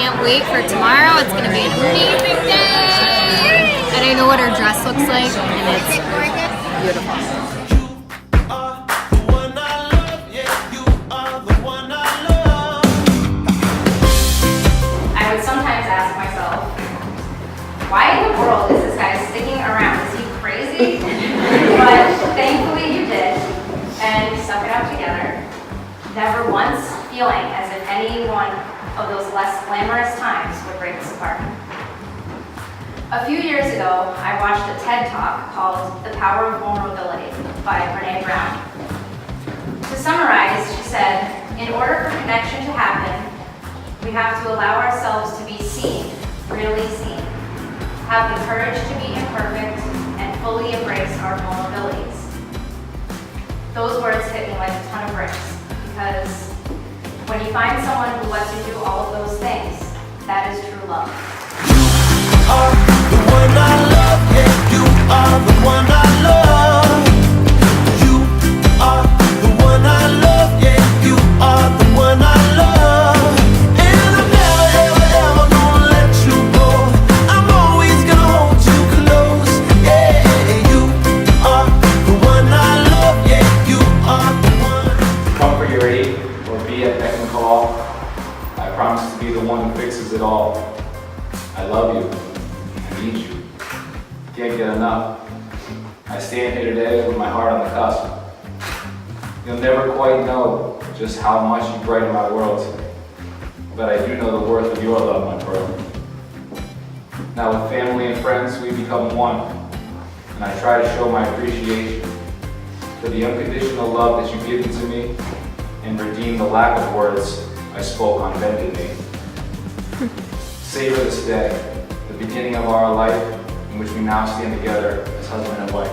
can't wait for tomorrow. It's going to be an amazing day. And I know what her dress looks like, and it's beautiful. I would sometimes ask myself, why in the world is this guy sticking around? Is he crazy? But thankfully you did, and we stuck it out together. Never once feeling as if any one of those less glamorous times would break us apart. A few years ago, I watched a TED Talk called The Power of Vulnerability by Brené Brown. To summarize, she said, in order for connection to happen, we have to allow ourselves to be seen, really seen, have the courage to be imperfect, and fully embrace our vulnerabilities. Those words hit me like a ton of bricks, because when you find someone who lets you do all of those things, that is true love. You are the one I love, yeah, you are the one I love. You are the one I love, yeah, you are the one I love. And I'm never, ever, ever gonna let you go. I'm always gonna hold you close, yeah. You are the one I love, yeah, you are the one. Come for your aid or be at beck and call. I promise to be the one who fixes it all. I love you. I need you. Can't get enough. I stand here today with my heart on the cusp. You'll never quite know just how much you brighten my world, but I do know the worth of your love, my pearl. Now with family and friends, we become one, and I try to show my appreciation for the unconditional love that you've given to me and redeem the lack of words I spoke on bended knee. Savor this day, the beginning of our life in which we now stand together as husband and wife.